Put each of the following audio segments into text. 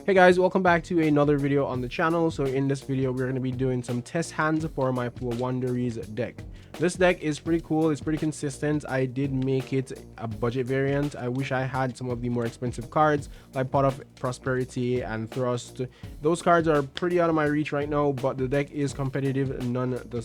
Hey guys, welcome back to another video on the channel. So in this video, we're going to be doing some test hands for my Floowandereeze deck. This deck is pretty cool. It's pretty consistent. I did make it a budget variant. I wish I had some of the more expensive cards like Pot of Prosperity and Thrust. Those cards are pretty out of my reach right now, but the deck is competitive just the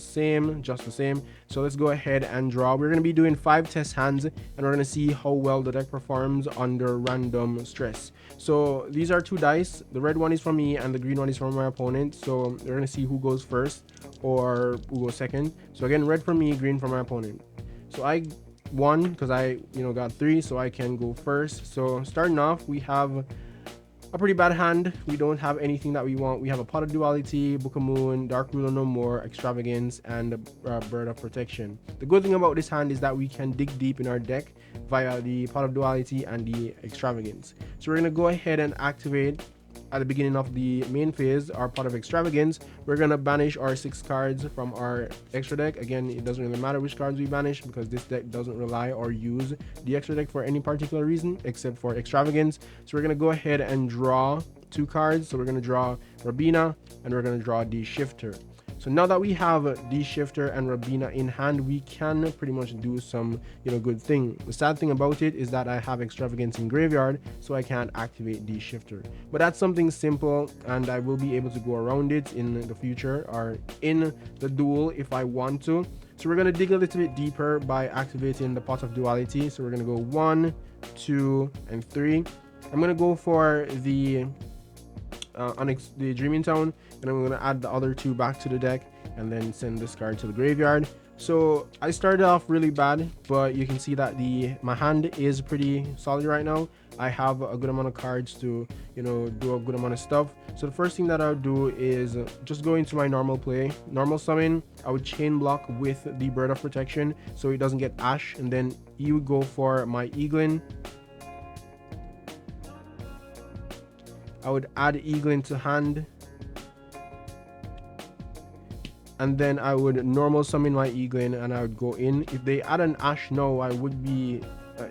same. So let's go ahead and draw. We're going to be doing 5 test hands and we're going to see how well the deck performs under random stress. So these are 2 dice. The red one is from me and the green one is from my opponent. So we're going to see who goes first or who goes second. So again, red for me, green for my opponent. So I won because I got 3, so I can go first. So starting off, we have a pretty bad hand. We don't have anything that we want. We have a Pot of Duality, Book of Moon, Dark Ruler No More, Extravagance, and Bird of Protection. The good thing about this hand is that we can dig deep in our deck via the Pot of Duality and the Extravagance. So we're going to go ahead and activate at the beginning of the main phase our Pot of Extravagance. We're going to banish our 6 cards from our extra deck. Again, it doesn't really matter which cards we banish because this deck doesn't rely or use the extra deck for any particular reason except for Extravagance. So we're going to go ahead and draw 2 cards. So we're going to draw Rabina and we're going to draw the Shifter. So now that we have the Shifter and Rabina in hand, we can pretty much do some good thing. The sad thing about it is that I have Extravagance in graveyard, so I can't activate the Shifter. But that's something simple and I will be able to go around it in the future or in the duel if I want to. So we're going to dig a little bit deeper by activating the Pot of Duality. So we're going to go 1, 2, and 3. I'm going to go for the Dreaming Town, and I'm going to add the other 2 back to the deck and then send this card to the graveyard. So I started off really bad, but you can see that my hand is pretty solid right now. I have a good amount of cards to do a good amount of stuff. So the first thing that I would do is just go into my normal play, normal summon. I would chain block with the Bird of Protection so it doesn't get Ash, and then you would go for my Eaglin. I would add Eaglin to hand, and then I would normal summon my Eaglin and I would go in. If they add an Ash now, I would be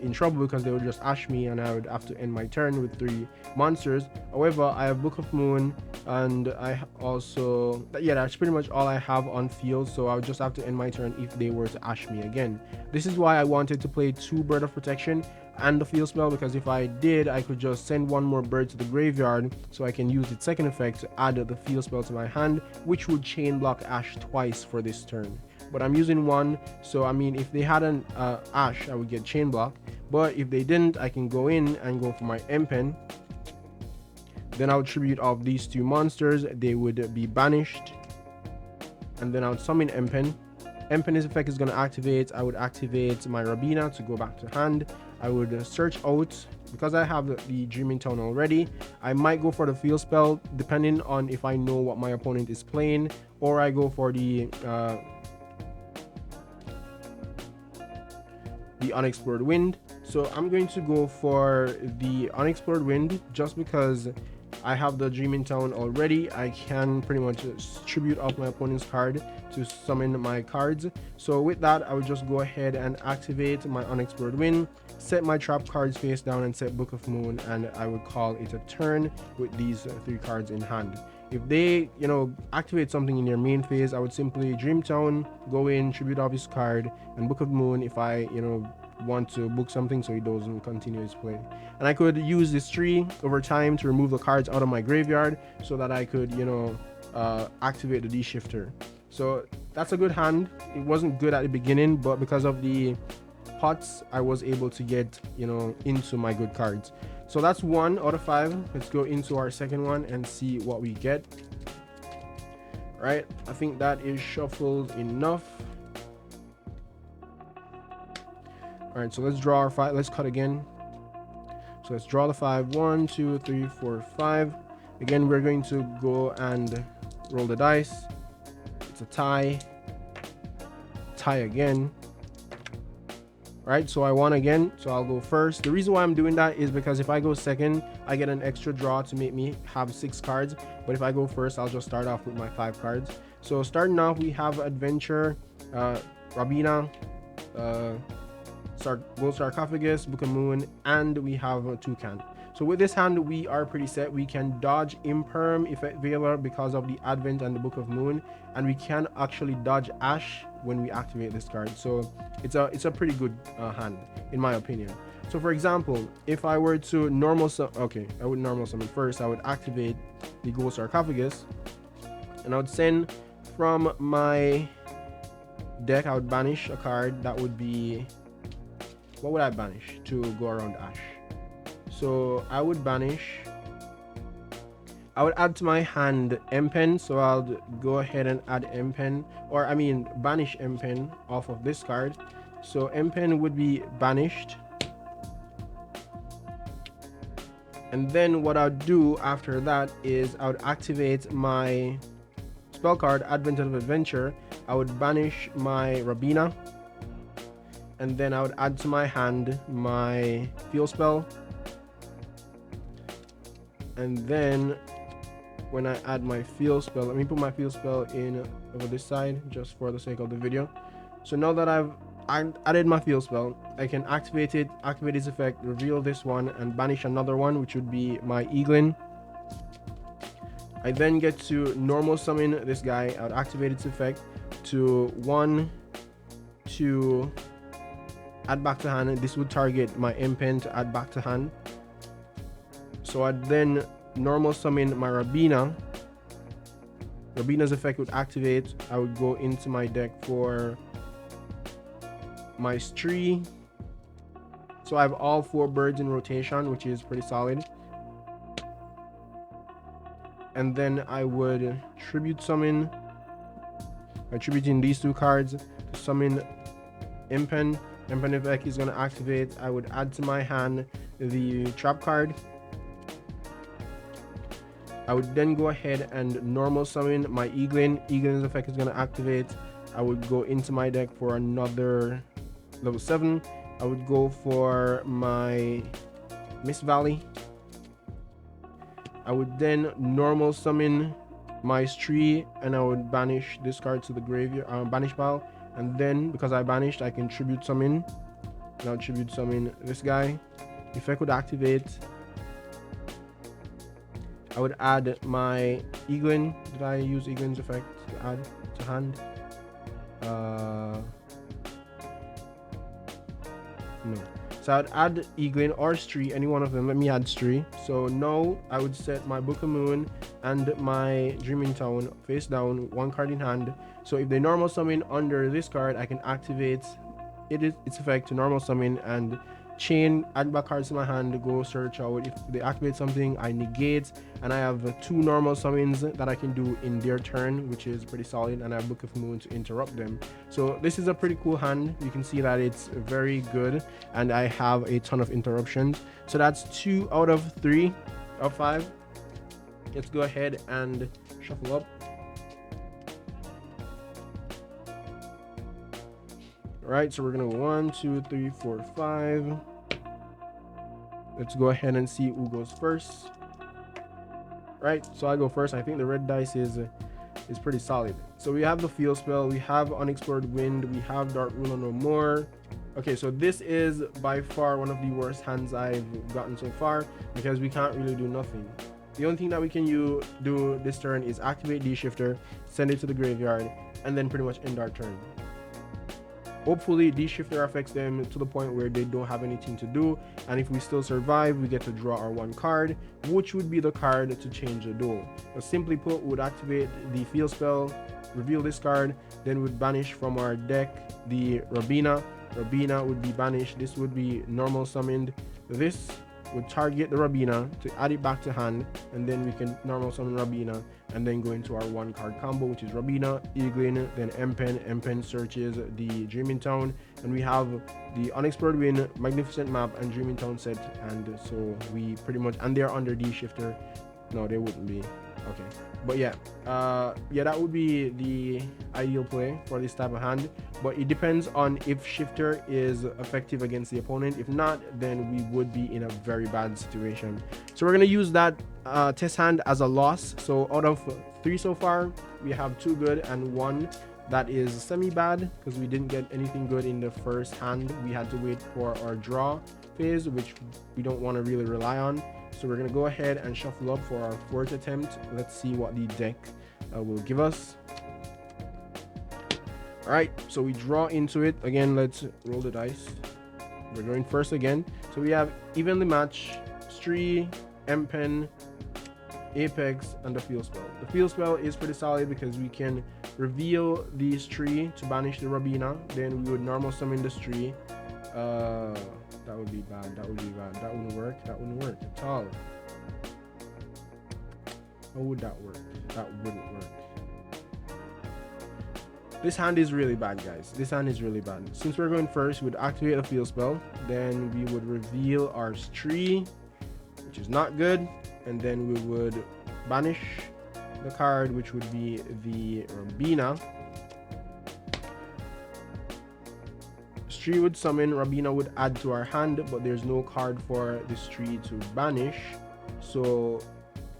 in trouble because they would just Ash me and I would have to end my turn with 3 monsters. However, I have Book of Moon and I also, that's pretty much all I have on field, so I would just have to end my turn if they were to Ash me again. This is why I wanted to play 2 Bird of Protection and the field spell, because if I did, I could just send 1 more bird to the graveyard so I can use its second effect to add the field spell to my hand, which would chain block Ash twice for this turn. But I'm using 1, so I mean, if they had an Ash, I would get chain block, but if they didn't, I can go in and go for my M-Pen. Then I would tribute off these 2 monsters, they would be banished, and then I would summon M-Pen. M-Pen's effect is going to activate. I would activate my Rabina to go back to hand. I would search out, because I have the Dreaming Town already, I might go for the field spell depending on if I know what my opponent is playing, or I go for the Unexplored Wind. So I'm going to go for the Unexplored Wind just because I have the Dreaming Town already. I can pretty much tribute off my opponent's card to summon my cards. So with that, I would just go ahead and activate my Unexplored Wind, set my trap cards face down and set Book of Moon, and I would call it a turn with these 3 cards in hand. If they activate something in their main phase, I would simply Dream Town, go in, tribute off his card, and Book of Moon if I want to book something so he doesn't continue his play. And I could use this tree over time to remove the cards out of my graveyard so that I could activate the D-Shifter. So that's a good hand. It wasn't good at the beginning, but because of the pots, I was able to get into my good cards. So that's 1 out of 5. Let's go into our second one and see what we get. Right, I think that is shuffled enough. All right, so let's draw our 5. Let's cut again. So let's draw the 5. 1, 2, 3, 4, 5. Again, we're going to go and roll the dice. It's a tie. Tie again. Right, so I won again, so I'll go first. The reason why I'm doing that is because if I go second, I get an extra draw to make me have 6 cards. But if I go first, I'll just start off with my 5 cards. So starting off, we have Adventure, Rabina, Gold Sarcophagus, Book of Moon, and we have Toucan. So with this hand, we are pretty set. We can dodge Imperm Effect Veiler because of the Advent and the Book of Moon, and we can actually dodge Ash when we activate this card. So it's a pretty good hand in my opinion. So for example, if I were to normal summon, okay, I would normal summon first. I would activate the Ghost Sarcophagus, and I would send from my deck, I would banish a card. That would be, what would I banish to go around Ash? So I would banish, I would add to my hand M-Pen. So I'll go ahead and add M-Pen, or I mean banish M-Pen off of this card. So M-Pen would be banished. And then what I'll do after that is I would activate my spell card, Advent of Adventure. I would banish my Rabina, and then I would add to my hand my Field Spell. And then when I add my Field Spell, let me put my Field Spell in over this side just for the sake of the video. So now that I've added my Field Spell, I can activate it, activate its effect, reveal this one, and banish another one, which would be my Eaglin. I then get to normal summon this guy. I would activate its effect to 1, 2, add back to hand. This would target my M-Pen to add back to hand. So I'd then normal summon my Rabina. Rabina's effect would activate. I would go into my deck for my Stree. So I have all 4 birds in rotation, which is pretty solid. And then I would tribute summon by tributing these 2 cards to summon M-Pen. M-Pen effect is going to activate. I would add to my hand the trap card. I would then go ahead and normal summon my Eaglin. Eaglin's effect is going to activate. I would go into my deck for another level 7. I would go for my Mist Valley. I would then normal summon my Stree, and I would banish this card to the graveyard, banish pile. And then because I banished, I can tribute summon. Now tribute summon this guy. Effect would activate. I would add my Eaglin. Did I use Eaglin's effect to add to hand? No. So I would add Eaglin or Stree, any one of them. Let me add Stree. So now I would set my Book of Moon and my Dreaming Town face down, 1 card in hand. So if they normal summon under this card, I can activate its effect to normal summon and chain, add back cards to my hand, go search out. If they activate something, I negate, and I have 2 normal summons that I can do in their turn, which is pretty solid, and I have Book of Moon to interrupt them. So this is a pretty cool hand. You can see that it's very good, and I have a ton of interruptions. So that's 2 out of 3 of 5. Let's go ahead and shuffle up. All right, so we're gonna go 1, 2, 3, 4, 5. Let's go ahead and see who goes first. Right, so I go first. I think the red dice is pretty solid. So we have the Field Spell, we have Unexplored Wind, we have Dark Ruler No More. Okay, so this is by far one of the worst hands I've gotten so far because we can't really do nothing. The only thing that we can do this turn is activate D-Shifter, send it to the graveyard, and then pretty much end our turn. Hopefully D-Shifter affects them to the point where they don't have anything to do, and if we still survive, we get to draw our 1 card, which would be the card to change the duel. But simply put, we would activate the Field Spell, reveal this card, then would banish from our deck the Rabina. Rabina would be banished. This would be normal summoned. This would target the Rabina to add it back to hand, and then we can normal summon Rabina and then go into our 1 card combo, which is Rabina, Eaglin, then M-Pen. M-Pen searches the Dreaming Town, and we have the Unexplored Wind, Magnificent Map, and Dreaming Town set. And so we pretty much, and they're under D-Shifter. No, they wouldn't be. Okay, but yeah, that would be the ideal play for this type of hand, but it depends on if Shifter is effective against the opponent. If not, then we would be in a very bad situation. So we're gonna use that test hand as a loss. So out of 3 so far, we have 2 good and 1 that is semi bad because we didn't get anything good in the first hand. We had to wait for our draw phase, which we don't want to really rely on. So we're gonna go ahead and shuffle up for our fourth attempt. Let's see what the deck will give us. All right, so we draw into it again. Let's roll the dice. We're going first again. So we have evenly match, Stree, M-Pen, Apex, and the field spell. The field spell is pretty solid because we can reveal the Stree to banish the Rabina. Then we would normal summon the Stree. That would be bad. That would be bad. That wouldn't work. That wouldn't work at all. How would that work? That wouldn't work. This hand is really bad, guys. This hand is really bad. Since we're going first, we would activate a field spell. Then we would reveal our Stree, which is not good. And then we would banish the card, which would be the Rabina. Stree would summon, Rabina would add to our hand, but there's no card for the Stree to banish. So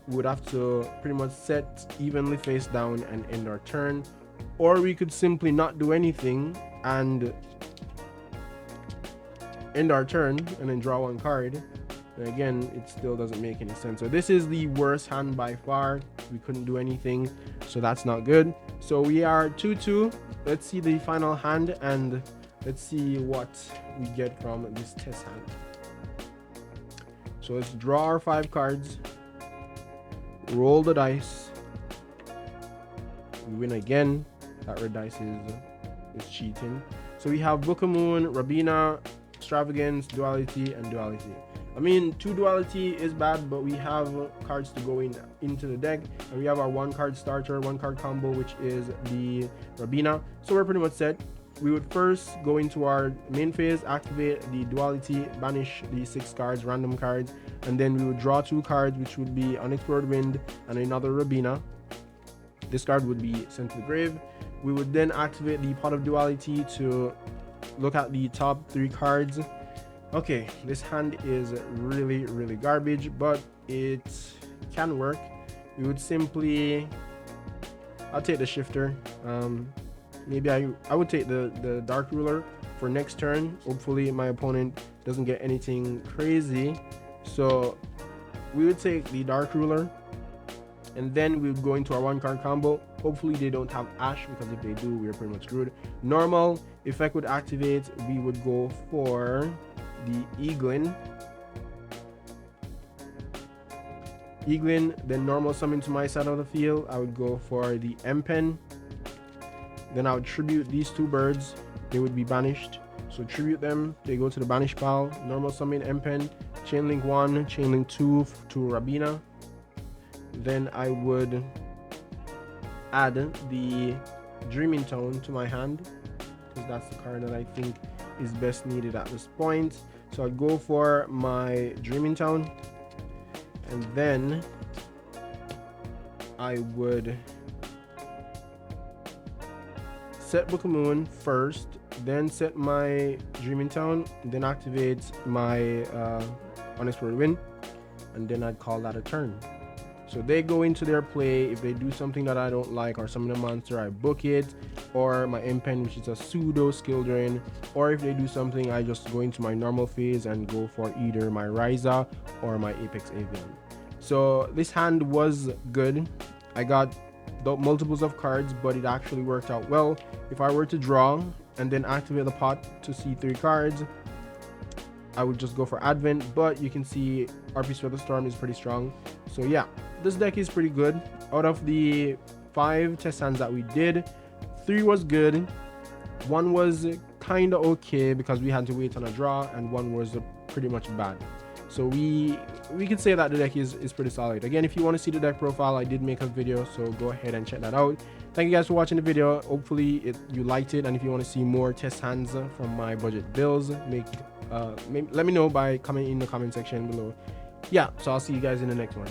we would have to pretty much set evenly face down and end our turn. Or we could simply not do anything and end our turn and then draw one card. And again, it still doesn't make any sense. So this is the worst hand by far. We couldn't do anything, so that's not good. So we are 2-2. Let's see the final hand and let's see what we get from this test hand. So let's draw our 5 cards. Roll the dice. We win again. That red dice is cheating. So we have Book of Moon, Rabina, Extravagance, Duality, and Duality. I mean, 2 Duality is bad, but we have cards to go into the deck. And we have our 1 card starter, 1 card combo, which is the Rabina. So we're pretty much set. We would first go into our main phase, activate the Duality, banish the 6 cards, random cards, and then we would draw 2 cards, which would be Unexplored Wind and another Rabina. This card would be sent to the grave. We would then activate the Pot of Duality to look at the top 3 cards. Okay, this hand is really, really garbage, but it can work. We would simply, I'll take the Shifter. Maybe I would take the Dark Ruler for next turn. Hopefully my opponent doesn't get anything crazy. So we would take the Dark Ruler, and then we would go into our 1 card combo. Hopefully they don't have Ash, because if they do, we're pretty much screwed. Normal effect would activate. We would go for the Eaglin, then normal summon to my side of the field. I would go for the M-Pen. Then I would tribute these 2 birds. They would be banished. So tribute them. They go to the banish pile. Normal summon M-Pen. Chain link 1, chain link 2 to Rabina. Then I would add the Dreaming Tone to my hand, because that's the card that I think is best needed at this point. So I'd go for my Dreaming Tone, and then I would set Book of Moon first, then set my Dreaming Tone, then activate my Unexplored Wind, and then I'd call that a turn. So they go into their play. If they do something that I don't like or summon a monster, I book it, or my M-Pen, which is a pseudo skill drain. Or if they do something, I just go into my normal phase and go for either my Ryza or my Apex Avian. So this hand was good. I got multiples of cards, but it actually worked out well. If I were to draw and then activate the pot to see 3 cards, I would just go for Advent, but you can see RP Storm is pretty strong. So yeah, this deck is pretty good. Out of the 5 test hands that we did, 3 was good, 1 was kind of okay because we had to wait on a draw, and 1 was pretty much bad. So we could say that the deck is pretty solid. Again, if you want to see the deck profile, I did make a video, so go ahead and check that out. Thank you guys for watching the video. Hopefully you liked it, and if you want to see more test hands from my budget builds, let me know by commenting in the comment section below. Yeah, so I'll see you guys in the next one.